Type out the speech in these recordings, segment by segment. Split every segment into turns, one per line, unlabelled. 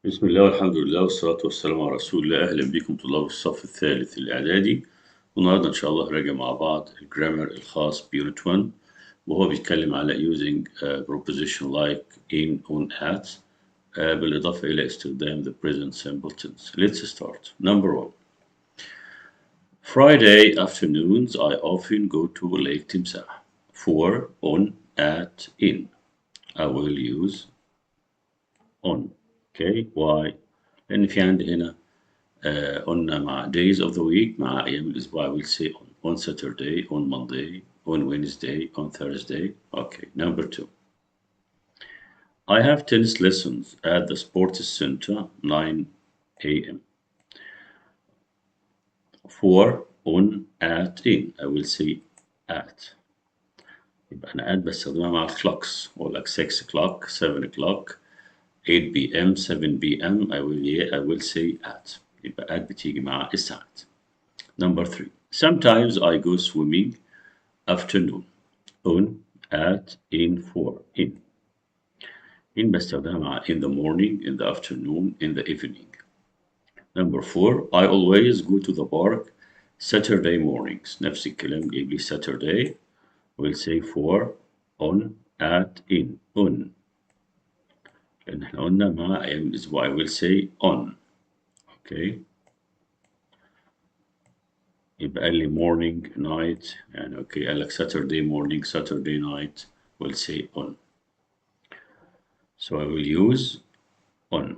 بسم الله والحمد لله والصلاة والسلام على رسول الله. أهلا بكم طلاب الصف الثالث الإعدادي. والنهاردة إن شاء الله هنراجع مع بعض الجرامر الخاص بيونت 1 وهو بيتكلم على using preposition like in on at بالإضافة إلى استخدام the present simple tense. Let's start. Number 1. Friday afternoons I often go to Lake Timsah for on at in. I will use on. Okay, why؟ لأن في عندي هنا قلنا مع days of the week مع أيام الأسبوع I will say on Saturday, on Monday, on Wednesday, on Thursday. Okay, number 2. I have tennis lessons at the sports center 9 a.m. For on at in I will say at. يبقى أنا at بستخدمها مع clocks أقول لك 6 o'clock, 7 o'clock, 8 p.m., 7 p.m. I will say at. يبقى at بتيجي مع الساعات. Number 3. Sometimes I go swimming afternoon on at in for in. In بستخدمها مع in the morning, in the afternoon, in the evening. Number 4. I always go to the park Saturday mornings. نفس الكلام جايب لي Saturday. We'll say for on at in on. لأن احنا قلنا مع أيام الأسبوع I will say on. Okay. يبقى قال لي morning night يعني اوكي قال لك Saturday morning Saturday night we'll say on. So I will use on.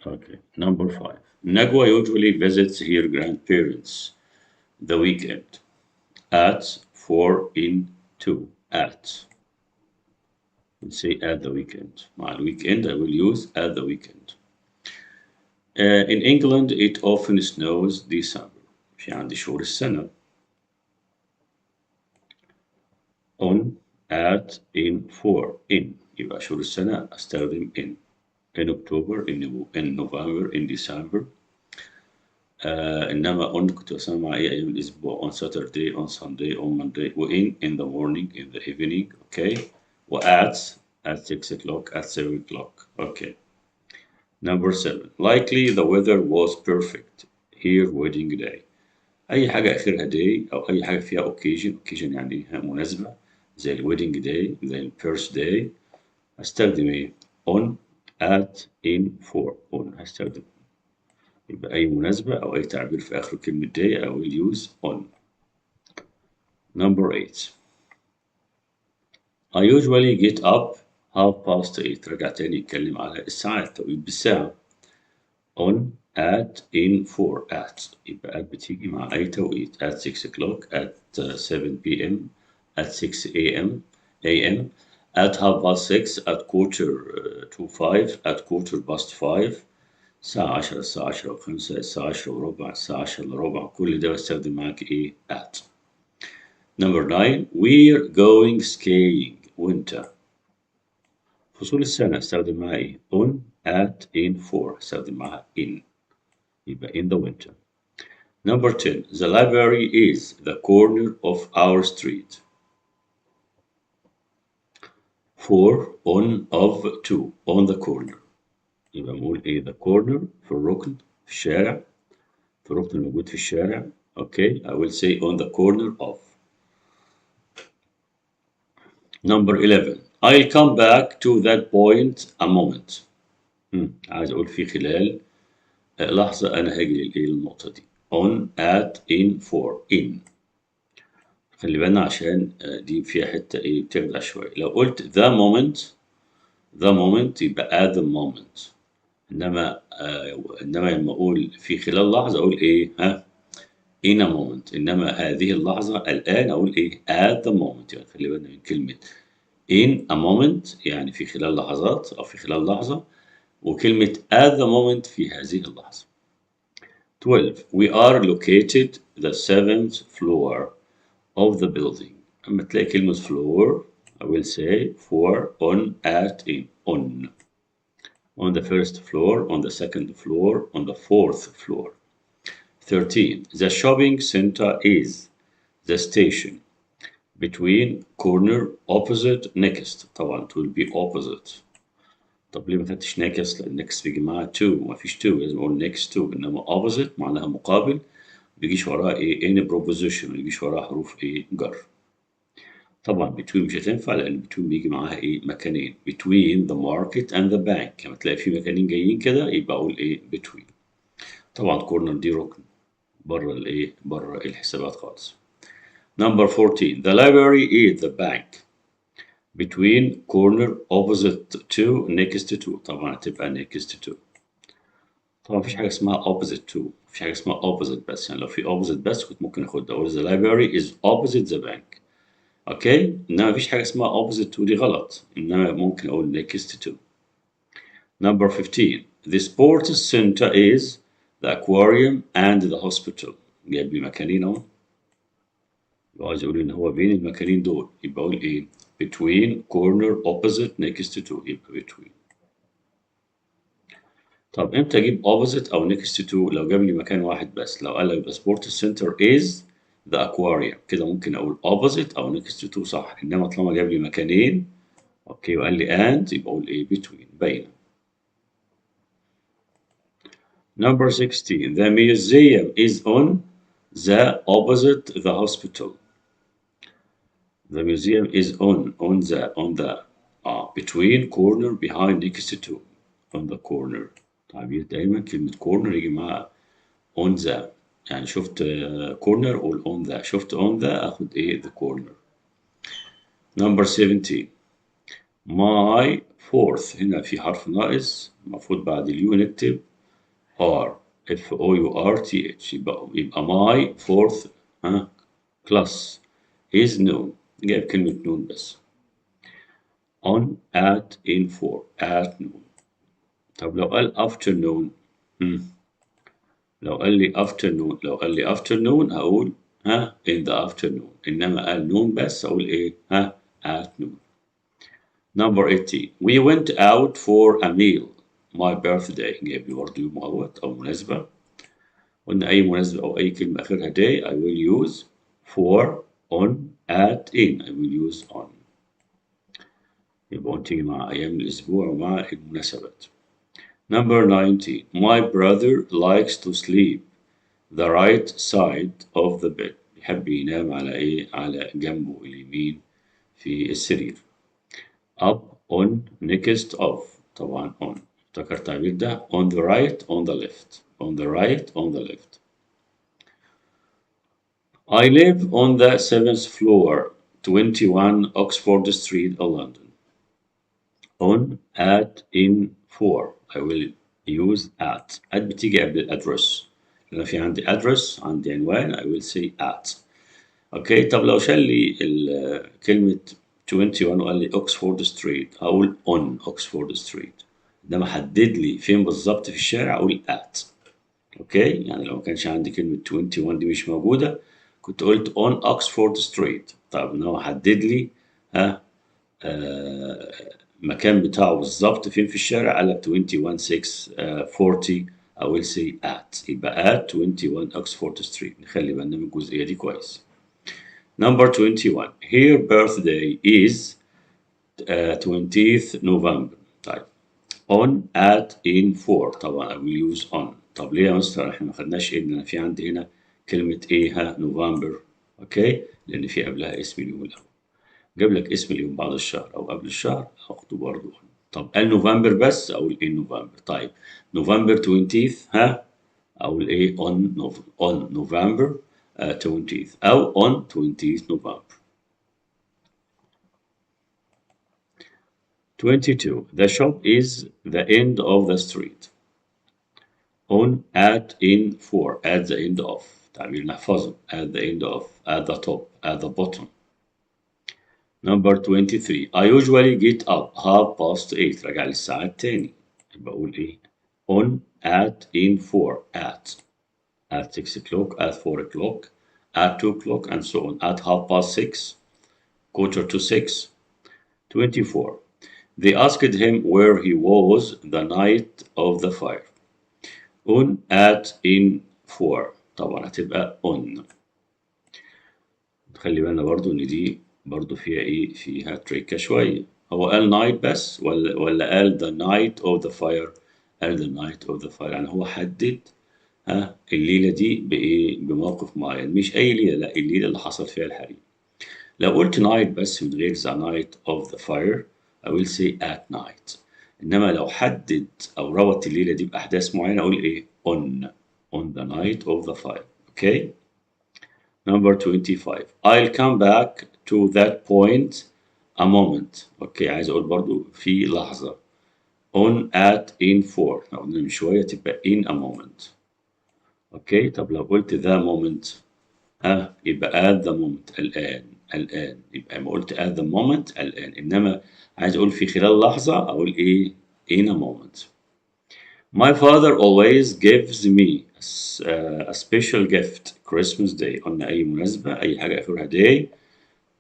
Okay. Number 5. Nagwa usually visits her grandparents the weekend at 4 in 2 at. We'll say at the weekend. مع weekend I will use at the weekend. In England it often snows December. في عندي شهور السنة. on at in for in يبقى شهور السنة أستخدم in October in November in December. إنما on كنت بسمع مع أي أيام الأسبوع on Saturday on Sunday on Monday وin in the morning in the evening okay و at 6 o'clock at 7 o'clock okay. Number 7. Likely the weather was perfect here wedding day. أي حاجة آخرها day أو أي حاجة فيها occasion يعني مناسبة زي الويدنج داي زي البيرث داي هستخدم ايه؟ on at in for on هستخدم يبقى أي مناسبة أو أي تعبير في آخر كلمة day I will use on. Number 8. I usually get up 8:30. رجع تاني يتكلم على الساعات توقيت بالساعة. on at in for at يبقى at بتيجي مع أي توقيت at 6 o'clock at 7 p.m. at 6 a.m. at 6:30 at quarter to 5 at quarter past 5 الساعة 10 الساعة 10 و5 الساعة 10 وربع الساعة 10 إلا ربع كل ده بستخدم معاك إيه at. Number 9. We're going skiing winter. فصول السنة استخدم معاها إيه on at in for استخدم معاها in يبقى in the winter. Number 10. The library is the corner of our street. For on of to on the corner يبقى نقول ايه the corner في الركن في الشارع في الركن الموجود في الشارع okay I will say on the corner of. Number 11. I'll come back to that point a moment. عايز اقول في خلال لحظة انا هاجي للايه النقطة دي on at in for in. خلي بالنا عشان دي فيها حتة ايه بتخدع شوية لو قلت the moment يبقى at the moment انما لما اقول في خلال لحظه اقول ايه in a moment انما هذه اللحظه الان اقول ايه at the moment يعني خلي بالنا من كلمه in a moment يعني في خلال لحظات او في خلال لحظه وكلمه at the moment في هذه اللحظه. 12. We are located the 7th floor of the building. اما تلاقي كلمه floor I will say for on at in on the first floor, on the second floor, on the fourth floor. 13. The shopping center is the station between corner opposite next طبعا it will be opposite طب ليه ما كتبتش next؟ لأن next بيجي معاها to، مفيش to، لازم أقول next to. إنما opposite معناها مقابل، بيجيش وراها إيه any preposition، ما بيجيش وراها حروف إيه جر. طبعا between مش هتنفع لأن between بيجي معاها إيه مكانين، between the market and the bank. لما تلاقي في مكانين جايين كده يبقى أقول إيه between. طبعا corner دي ركن بره الإيه بره الحسابات خالص. Number 14 the library is the bank between corner opposite to next to. طبعا هتبقى next to. طبعا مفيش حاجة اسمها opposite to، مفيش حاجة اسمها opposite بس، يعني لو في opposite بس كنت ممكن اخدها اقول the library is opposite the bank. اوكي، انما مفيش حاجة اسمها opposite to، دي غلط، انما ممكن اقول next to. Number 15 the sports center is the aquarium and the hospital. جايب لي مكانين اهو، عايز يقول ان هو بين المكانين دول، يبقى اقول ايه between corner opposite next to، يبقى between. طب امتى اجيب opposite او next to؟ لو جاب لي مكان واحد بس، لو قال لي the sports center is the aquarium كده ممكن اقول opposite او next to صح، انما طالما جاب لي مكانين اوكي وقال لي and يبقى اقول ايه between باينه. Number 16 the museum is on the opposite the hospital. The museum is on the between corner behind next to on the corner. تعبير دايما كلمة corner يجي معاها on the، يعني شفت corner أقول on the، شفت on the أخد إيه the corner. Number 17 my fourth، هنا في حرف ناقص المفروض بعد اليو نكتب R F O U R T H، يبقى my fourth class is noon. جايب كلمة noon بس. on at in for at noon. طب لو قال afternoon، لو قال لي afternoon هقول in the afternoon، إنما قال noon بس أقول إيه at noon. Number 18 we went out for a meal my birthday. جايب لي برضه يوم أهوت أو مناسبة، قلنا أي مناسبة أو أي كلمة آخرها day I will use for on at in I will use on. يبقى تيجي مع أيام الأسبوع ومع المناسبات. Number 19 my brother likes to sleep the right side of the bed. يحب ينام على إيه؟ على جنبه اليمين في السرير. up on next of، طبعا on افتكر التعبير ده on the right on the left on the right on the left. I live on the 7th floor 21 Oxford Street London. on at in for I will use at بتيجي قبل الادرس، لأن في عندي address عندي عنوان I will say at. اوكي طب لو شال لي كلمة 21 وقال لي اوكسفورد ستريت هقول on اوكسفورد ستريت، ده محدد لي فين بالظبط في الشارع اقول at. اوكي يعني لو ما كانش عندي كلمة 21 دي مش موجودة كنت قلت on اوكسفورد ستريت. طب ان هو حدد لي مكان بتاعه بالظبط فين في الشارع، قال لك 21 6 40 I will say at، يبقى at 21 Oxford Street. نخلي بالنا من الجزئية دي كويس. Number 21 her birthday is 20th November. طيب on at in for طبعا I will use on. طب ليه يا مستر احنا ما خدناش ان انا في عندي هنا كلمة ايه نوفمبر؟ اوكي لان في قبلها اسم اليوم الاول، جاب لك اسم اليوم بعد الشهر او قبل الشهر اخده برضه. طب قال نوفمبر بس اقول ايه نوفمبر. طيب نوفمبر 20th اقول ايه on November 20th او on 20th November. 22 the shop is the end of the street. on at in for at the end of، تعبير نحفظه at the end of at the top at the bottom. Number 23 I usually get up 8:30. راجع للساعات تاني يبقى أقول إيه on at in for at 6 o'clock at 4 o'clock at 2 o'clock and so on at 6:30 quarter to 6. 24 they asked him where he was the night of the fire. on at in for طبعا هتبقى on. خلي بالنا برضو ان دي برضو فيها ايه فيها تريكة شوية. هو قال night بس ولا قال the night of the fire؟ قال the night of the fire، يعني هو حدد الليلة دي بإيه؟ بموقف معين، مش أي ليلة، لا الليلة اللي حصل فيها الحريق. لو قلت night بس من غير the night of the fire I will say at night. إنما لو حدد أو ربط الليلة دي بأحداث معينة أقول إيه؟ on the night of the fire. Okay. Number 25. I'll come back to that point a moment. Okay، عايز أقول برضو في لحظة. On, at, in, for. لو قلنا من شوية تبقى in a moment. اوكي، طب لو قلت ذا مومنت يبقى at the moment الآن يبقى ما قلت at the moment الآن، إنما عايز أقول في خلال لحظة أقول إيه in a moment. My father always gives me a special gift Christmas day. قلنا أي مناسبة أي حاجة آخرها day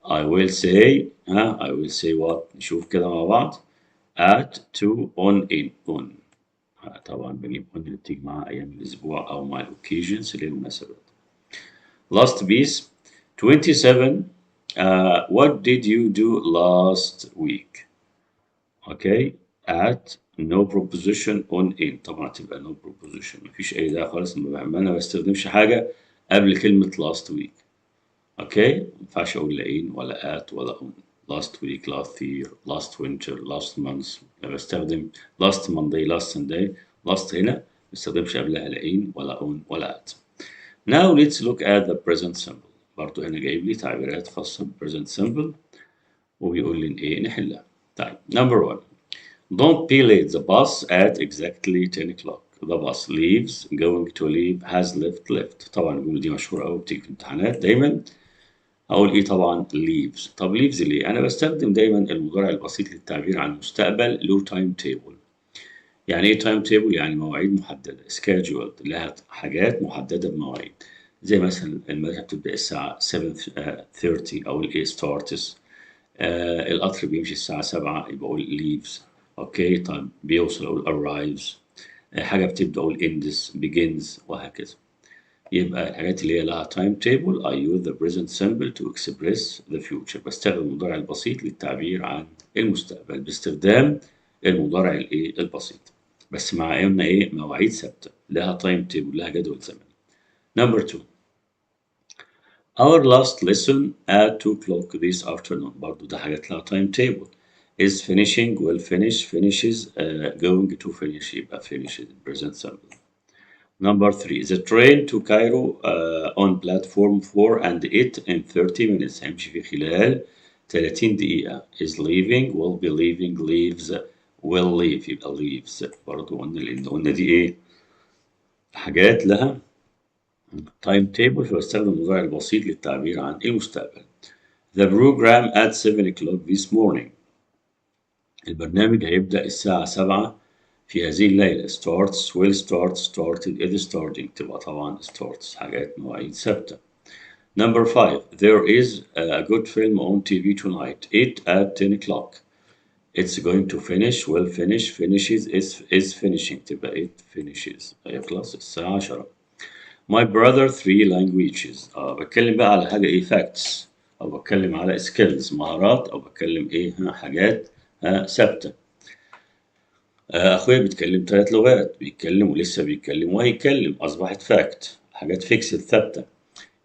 I will say I will say what؟ نشوف كده مع بعض. at, to, on, in, on. طبعا بجيب on اللي بتيجي مع أيام الأسبوع أو مع الأوكيجنز اللي هي المناسبات. Last piece 27. What did you do last week? Okay. At, no proposition, on, in. طبعا هتبقى no proposition، مفيش أي داعي خالص ما أنا بستخدمش حاجة قبل كلمة last week. Okay. ما ينفعش أقول لا in ولا at ولا on. Last week, last year, last winter, last month. أنا بستخدم last Monday, last Sunday. last هنا ما بستخدمش قبلها لا in ولا on ولا at. Now let's look at the present simple. برضو هنا جايب لي تعبيرات خاصة ب present simple وبيقول لي إيه نحلها. طيب number 1. Don't be late. The bus at exactly 10 o'clock. The bus leaves, going to leave, has left. طبعا الجملة دي مشهورة أوي بتيجي في الامتحانات دايما. هقول إيه طبعا leaves. طب leaves ليه؟ أنا بستخدم دايما المضارع البسيط للتعبير عن المستقبل له تايم تيبل. يعني ايه تايم تيبل؟ يعني مواعيد محدده scheduled، لها حاجات محدده بمواعيد، زي مثلا المدرسه بتبدا الساعه 7:30 او الايه ستارتس. القطر بيمشي الساعه 7 يبقى اقول leaves. اوكي، طيب بيوصل اقول arrives. حاجه بتبدا اقول ends begins وهكذا. يبقى الحاجات اللي هي لها تايم تيبل I use the present simple to express the future. بستخدم المضارع البسيط للتعبير عن المستقبل باستخدام المضارع الايه البسيط، بس مع قلنا ايه مواعيد ثابته لها تايم تيبل، لها جدول زمني. Number 2. Our last lesson at 2 o'clock this afternoon. برضو ده حاجات لها تايم تيبل. Is finishing, will finish, finishes, going to finish يبقى finishes present simple. Number 3. The train to Cairo on platform 4 and 8 in 30 minutes. هيمشي في خلال 30 دقيقة. Is leaving, will be leaving, leaves, will leave يبقى leaves. برضو قلنا دي ايه؟ حاجات لها تايم تيبل، فبستخدم المضارع البسيط للتعبير عن المستقبل. The program at 7 o'clock this morning. البرنامج هيبدأ الساعة 7 في هذه الليلة. starts, will start, started, is starting. تبقى طبعا starts حاجات مواعيد ثابتة. Number 5. There is a good film on TV tonight. It at 10 o'clock. It's going to finish, will finish, finishes, is finishing. تبقى it finishes. هيخلص الساعة 10. My brother 3 languages. بتكلم بقى على حاجة ايه facts، أو بتكلم على skills مهارات، أو بتكلم ايه حاجات ثابتة. أخويا بيتكلم 3 لغات، بيتكلم ولسه بيتكلم وهيتكلم، أصبحت فاكت حاجات فيكسد ثابتة.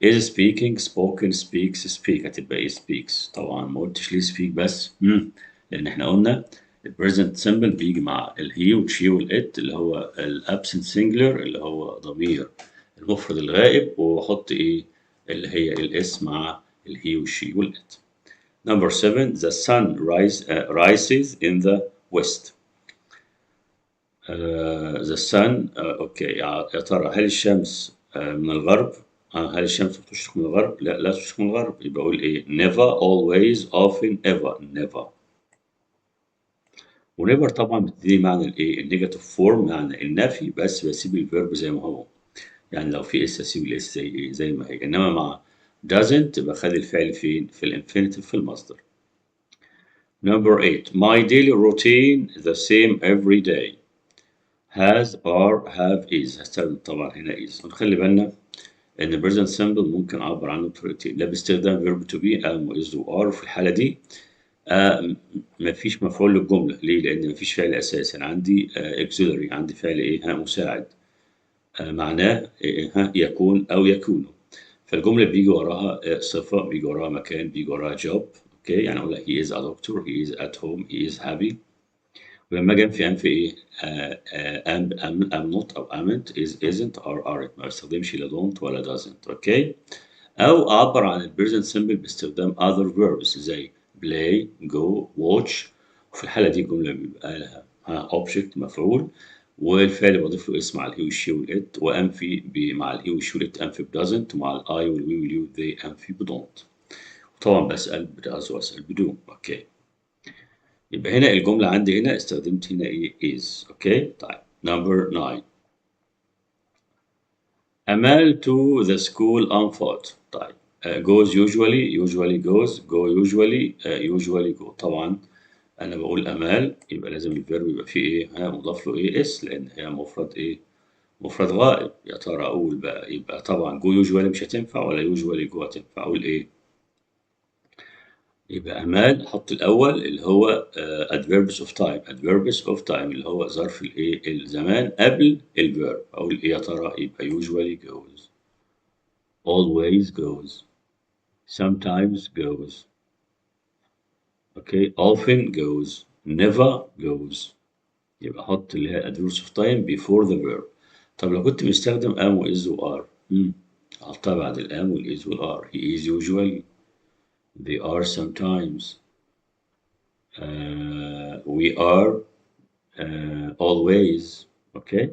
is speaking spoken speaks speak هتبقى إيه speaks. طبعا ما قلتش ليه speak بس لأن إحنا قلنا البريزنت سيمبل بيجي مع الهي والشي والإت اللي هو الابسنت سنجلر اللي هو ضمير المفرد الغائب، وأحط إيه اللي هي الاسم مع الهي والشي والإت. Number 7. The sun rises in the west. the sun اوكي يا ترى هل الشمس من الغرب؟ هل الشمس بتشرق من الغرب؟ لا تشرق من الغرب، يبقى اقول ايه never always often ever never. ونيفر طبعا بتدي معنى الايه النيجاتيف فورم، معنى النفي، بس بسيب الفيرب زي ما هو، يعني لو في اس اسيب الاس زي ايه زي ما هي، انما مع doesn't بخلي الفعل فين في الانفينيتيف في المصدر. Number 8. My daily routine the same every day. has or have is. هستخدم طبعا هنا is، ونخلي بالنا ان present simple ممكن اعبر عنه بطريقتين، لا باستخدام verb to be am و is و are. في الحالة دي مفيش مفعول للجملة، ليه؟ لأن مفيش فعل أساسي، أنا عندي auxiliary، عندي فعل إيه؟ مساعد. معناه يكون أو يكون. فالجملة بيجي وراها صفة، بيجي وراها مكان، بيجي وراها job. أوكي، يعني أقول لك he is a doctor، he is at home، he is happy. ولما أجي أنفي أنفي إيه؟ am not أو amn't is isn't or aren't، ما بستخدمش لا don't ولا doesn't. أوكي، أو أعبر عن البريزنت سيمبل باستخدام other verbs زي play، go، watch. وفي الحالة دي الجملة بيبقى لها object مفعول، والفعل بضيف له اسم مع الهي والشي والإت، وأنفي مع الهي والشي والإت أنفي doesn't، ومع الأي والوي واليو they أنفي don't. وطبعا بسأل does وأسأل بدون. أوكي، يبقى هنا الجملة عندي هنا استخدمت هنا إيه is. أوكي، طيب number 9. أمال to the school on foot. طيب goes usually goes go usually go. طبعا أنا بقول أمال يبقى لازم الفيرب يبقى فيه إيه؟ مضاف له إيه اس، لأن هي مفرد إيه؟ مفرد غائب. يا ترى أقول بقى يبقى طبعا go usually مش هتنفع، ولا usually go هتنفع؟ أقول إيه؟ يبقى أمال أحط الأول اللي هو adverbs of time اللي هو ظرف الإيه؟ الزمان قبل الفيرب. أقول إيه يا ترى؟ يبقى usually goes، always goes، sometimes goes. Okay، often goes، never goes. يبقى أحط اللي هي adverbs of time before the verb. طب لو كنت مستخدم am و is و are، أحطها بعد الام وال is وال are. He is usually، they are sometimes، we are always. Okay،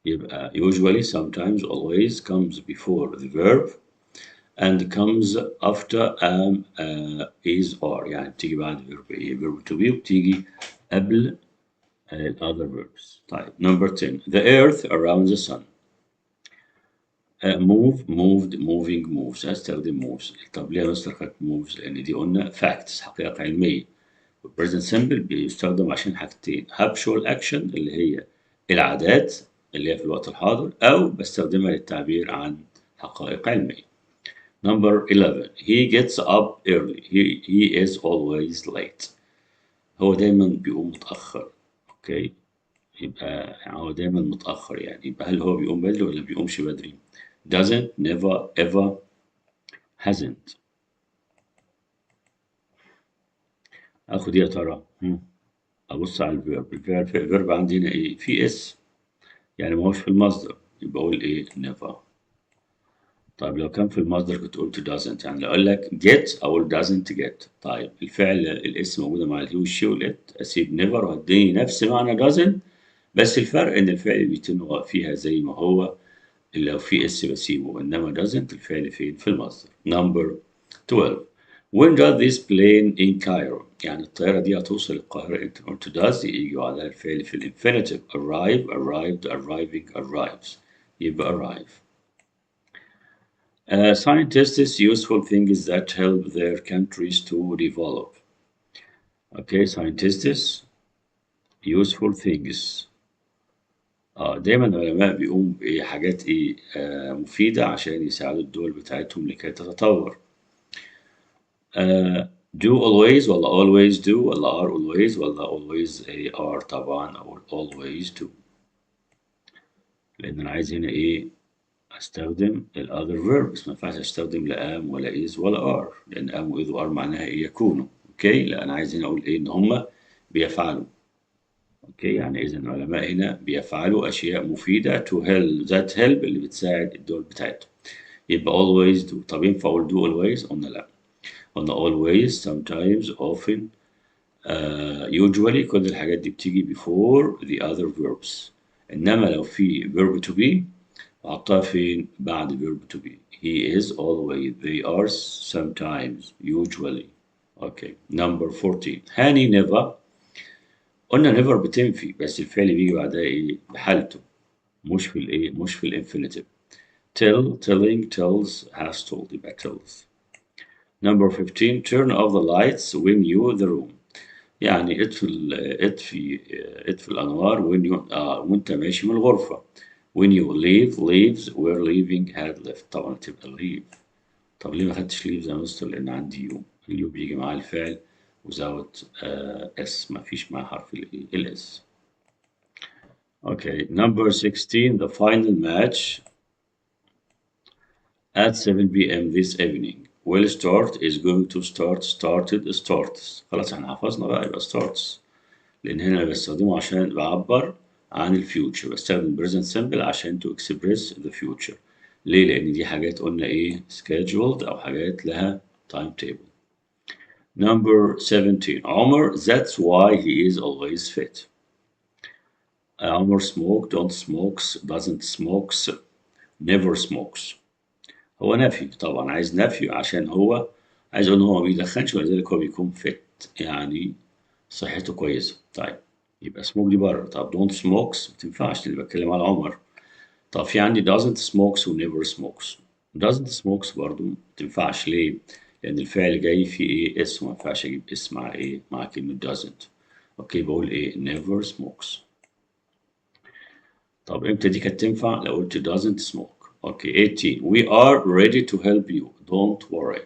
يبقى usually sometimes always comes before the verb and comes after am is are، يعني بتيجي بعد verb ايه؟ verb to be، وبتيجي قبل other verbs. طيب number 10. The earth around the sun. move moved moving moves. استخدم moves. طب ليه يا مستر خدت moves؟ لأن دي قلنا facts، حقيقة علمية. present simple بيستخدم عشان حاجتين: habitual action اللي هي العادات اللي هي في الوقت الحاضر، أو بستخدمها للتعبير عن حقائق علمية. Number 11. He gets up early. He is always late. هو دايما بيقوم متأخر. اوكي، يبقى هو دايما متأخر، يعني يبقى هل هو بيقوم بدري ولا بيقومش بدري؟ doesn't، never، ever، hasn't. اخد يا ترى؟ ابص على الفيرب. الفيرب عندي هنا ايه؟ في اس، يعني ما هوش في المصدر، يبقى اقول ايه؟ never. طيب لو كان في المصدر كنت قلت doesn't، يعني لو قال لك get أقول doesn't get. طيب الفعل الاسم موجودة مع الهي والشي والإت، أسيب never وهديني نفس معنى doesn't، بس الفرق إن الفعل بيتم فيها زي ما هو، لو في اس بسيبه، إنما doesn't الفعل فين؟ في المصدر. Number 12. When does this plane in Cairo؟ يعني الطيارة دي هتوصل القاهرة امتى؟ قلت does يجي بعدها الفعل في الانفينيتيف: arrive، arrived، arriving، arrives. يبقى arrive. Scientists useful things that help their countries to develop. Okay، scientists useful things. دايما العلماء بيقوموا بحاجات ايه؟ مفيدة عشان يساعدوا الدول بتاعتهم لكي تتطور. do always ولا always do ولا are always ولا always are؟ طبعا أو always do، لأن أنا عايز هنا ايه؟ استخدم ال other verbs. ما ينفعش استخدم لا am ولا is ولا are، لان am و is و are معناها ايه؟ يكونوا. اوكي، لا انا عايز هنا اقول ايه؟ ان هم بيفعلوا. اوكي، يعني اذا العلماء هنا بيفعلوا اشياء مفيده to help، that help اللي بتساعد الدول بتاعتهم. يبقى always do. طب ينفع اقول do always؟ قلنا لا، قلنا always، sometimes، often، usually. كل الحاجات دي بتيجي before the other verbs. انما لو في verb to be أحطها فين؟ بعد verb to be. He is always، they are sometimes، usually. Okay. Number 14. هاني never. قلنا never بتنفي، بس الفعل بيجي بعدها إيه؟ بحالته، مش في الإيه؟ مش في الانفينيتيف. tell، telling، tells، has told، يبقى tells. Number 15. Turn off the lights when you the room. يعني اطفي الأنوار when you وأنت ماشي من الغرفة. when you leave leaves were leaving had left. طبعا تبقى leave. طب ليه ما خدتش leaves يا مستر؟ لأن عندي يو، اليو بيجي معاه الفعل without S، ما فيش مع حرف ال S. Okay, number 16, the final match at 7 p.m. this evening. Will start is going to start, started, starts. خلاص احنا حفظنا بقى يبقى starts. لأن هنا أنا بستخدمه عشان بعبر عن الفيوتشر، بستخدم present simple عشان to express the future. ليه؟ لأن دي حاجات قلنا إيه scheduled أو حاجات لها time table. Number 17 عمر that's why he is always fit. عمر smoke, don't smokes, doesn't smokes, never smokes. هو نفي طبعا، عايز نفي عشان هو عايز يقول إن هو ما بيدخنش ولذلك هو بيكون fit يعني صحته كويسة. طيب يبقى سموك دي بره. طب دونت سموكس ما تنفعش اللي بتكلم على عمر. طب في عندي doesn't smokes و never smokes. doesn't smokes برضو ما تنفعش. ليه؟ لأن الفعل جاي فيه إيه اسم، ما ينفعش أجيب اسم مع إيه مع كلمة doesn't. أوكي بقول إيه never smokes. طب إمتى دي كانت تنفع؟ لو قلت doesn't smoke. أوكي 18 we are ready to help you don't worry.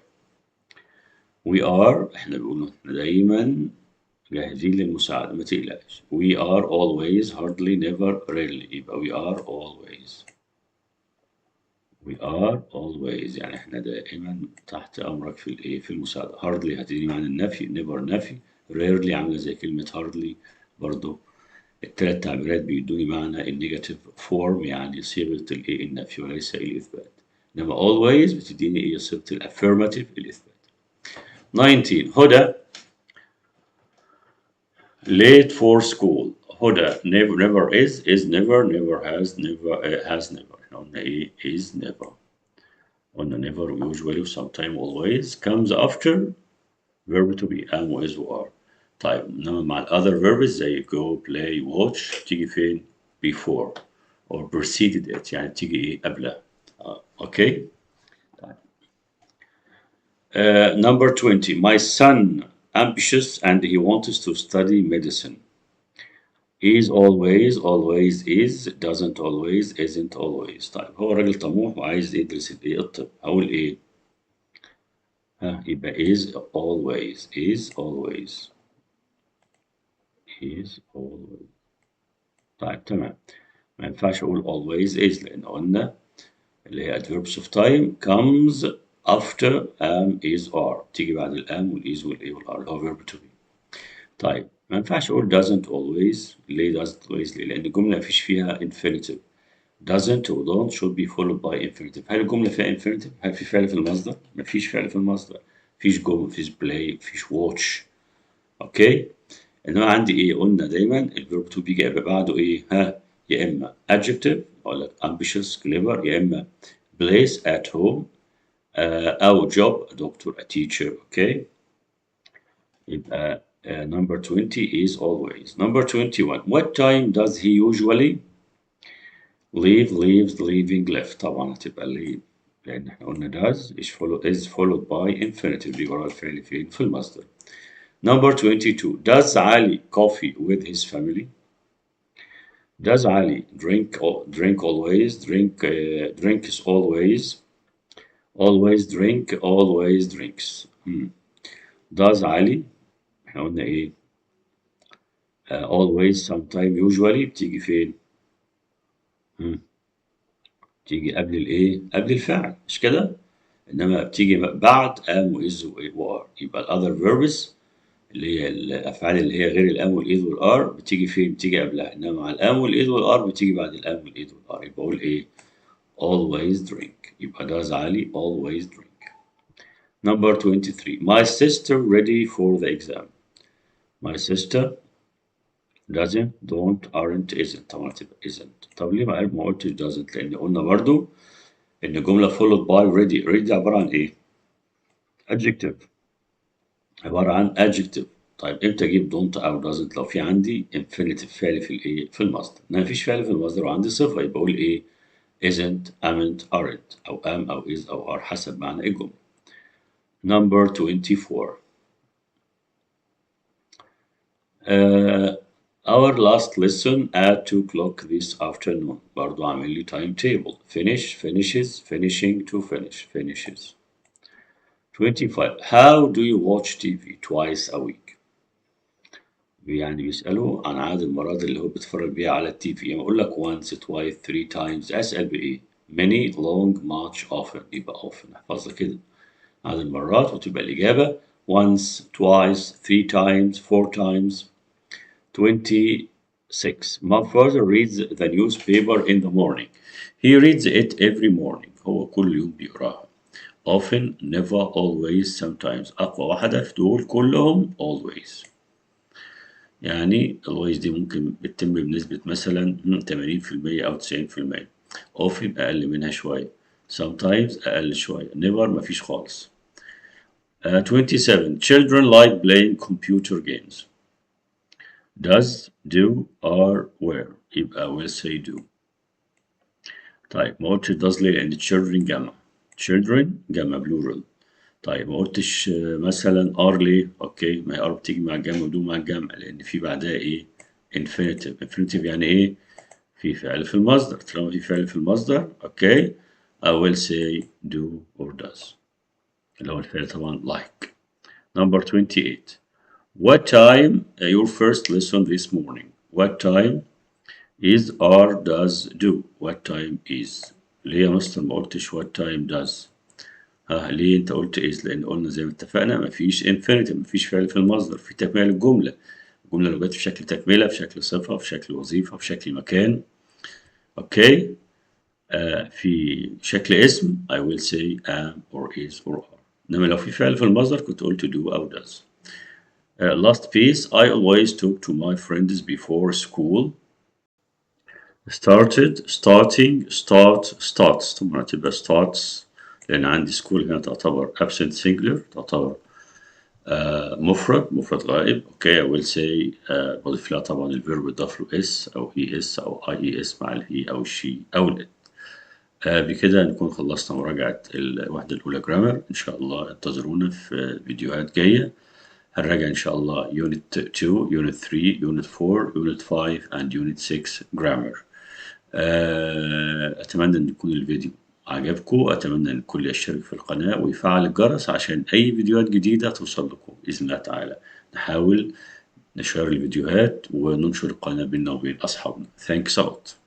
we are إحنا بنقول إحنا دايما جاهزين للمساعدة ما تقلقش. we are always hardly never rarely يبقى we are always. we are always يعني احنا دائما تحت امرك في الايه في المساعدة. hardly هتيجي معنى النفي، never نفي، rarely عاملة زي كلمة hardly برضو. التلات تعبيرات بيدوني معنى النيجاتيف فورم يعني صيغة الايه النفي وليس الإثبات. إنما always بتديني ايه صيغة الأفيرماتيف الإثبات. 19 هدى late for school. هدى never is never has never. احنا قلنا ايه is never. قلنا never usually sometimes always comes after verb to be am و is و are. طيب انما مع ال other verbs زي go play watch تيجي فين before or preceded it يعني تيجي ايه قبلها. اوكي. طيب. Number 20 my son ambitious and he wants to study medicine. is always is doesn't always isn't always. طيب هو راجل طموح وعايز يدرس الايه الطب. هقول ايه؟ ها يبقى is always is always is always. طيب تمام. ما ينفعش اقول always is لان قلنا اللي هي adverbs of time comes after am is are تيجي بعد الام والايز والايه والار اللي هو verb to be. طيب ما ينفعش اقول doesn't always. ليه doesn't always؟ ليه؟ لان الجمله مفيش فيها infinitive. doesn't و don't should be followed by infinitive. هل الجملة فيها infinitive؟ هل في فعل في المصدر؟ مفيش فعل في المصدر. مفيش go مفيش play مفيش watch. اوكي؟ انما عندي ايه؟ قلنا دايما الفيرب تو بيجي بعده ايه؟ ها يا اما adjective اقول لك ambitious clever يا اما place at home او job a doctor a teacher. اوكي؟ يبقى number 20 is always. Number 21 what time does he usually leave leaves leaving left. طبعا هتبقى leave لأن احنا قلنا does is followed by infinitive بيجي ورا الفعل فين في المصدر. Number 22 does Ali coffee with his family. does Ali drink always drinks always drink always drinks. does Ali احنا قلنا ايه always sometime usually بتيجي فين؟ تيجي قبل الايه؟ قبل الفعل مش كده؟ انما بتيجي بعد am و is و are. يبقى ال other verbs اللي هي الافعال اللي هي غير الام والايد والار بتيجي فين؟ بتيجي قبلها. انما مع الام والايد والار بتيجي بعد الام والايد والار. يبقى اقول ايه؟ always drink. يبقى does علي always drink. Number 23 my sister ready for the exam. my sister doesn't don't aren't isn't. طبعا تبقى isn't. طب ليه ما قلتش doesn't؟ لان قلنا برضو ان جمله followed by ready عباره عن ايه؟ adjective. عباره عن adjective. طيب امتى اجيب don't او doesn't؟ لو في عندي infinitive فعل في الايه في المصدر. انا مفيش فعل في المصدر وعندي صفه يبقى اقول ايه isn't aren't او am او is او are حسب معنى الجمله. Number 24 our last lesson at 2 o'clock this afternoon. برضو عامل لي time table. finish finishes finishing to finish finishes. 25 how do you watch TV twice a week. يعني بيسألوا عن عدد المرات اللي هو بيتفرج بيها على التي في. يعني أقول لك once twice three times، أسأل بإيه؟ many long much often. يبقى often احفظها كده عدد المرات وتبقى الإجابة once twice three times four times 26. My father reads the newspaper in the morning. He reads it every morning. هو كل يوم بيقراها. often never always sometimes. أقوى واحدة في دول كلهم always. يعني always دي ممكن بتتم بنسبة مثلا 80% أو 90%. often أقل منها شوية. sometimes أقل شوية. never مفيش خالص. 27. Children like playing computer games. does, do, are, were. يبقى will say do. طيب ما قلتش does ليه؟ لأن children جمع. children جمع plural. طيب ما قلتش مثلا are ليه؟ اوكي، ما هي are بتيجي مع الجمع ودو مع الجمع لأن في بعدها ايه؟ infinitive. infinitive يعني ايه؟ في فعل في المصدر. طالما في فعل في المصدر اوكي I will say do or does اللي هو الفعل طبعا like. Number 28. What time your first lesson this morning? What time is or does do. What time is. ليه يا مستر ما قلتش what time does؟ ليه انت قلت is؟ لان قلنا زي ما اتفقنا مفيش infinitive، مفيش فعل في المصدر، في تكملة الجملة. الجملة لو جت في شكل تكملة، في شكل صفة، في شكل وظيفة، في شكل مكان اوكي في شكل اسم I will say am or is or are. انما لو في فعل في المصدر كنت قلت do او does. Last piece. I always talk to my friends before school. started starting start starts. طبعا هتبقى starts لأن عندي school هنا تعتبر absent singular، تعتبر مفرد غائب. اوكي I will say بضيف لها طبعا الفيرب يضاف له اس او اي اس او اي اس مع الهي او الشي او الات. بكده نكون خلصنا مراجعة الوحدة الأولى جرامر. إن شاء الله انتظرونا في فيديوهات جاية. هنراجع إن شاء الله Unit 2 Unit 3 Unit 4 Unit 5 and Unit 6 Grammar. أتمنى أن يكون الفيديو عجبكم. أتمنى أن الكل يشترك في القناة ويفعل الجرس عشان أي فيديوهات جديدة توصل لكم بإذن الله تعالى. نحاول نشير الفيديوهات وننشر القناة بيننا وبين أصحابنا. Thanks a lot.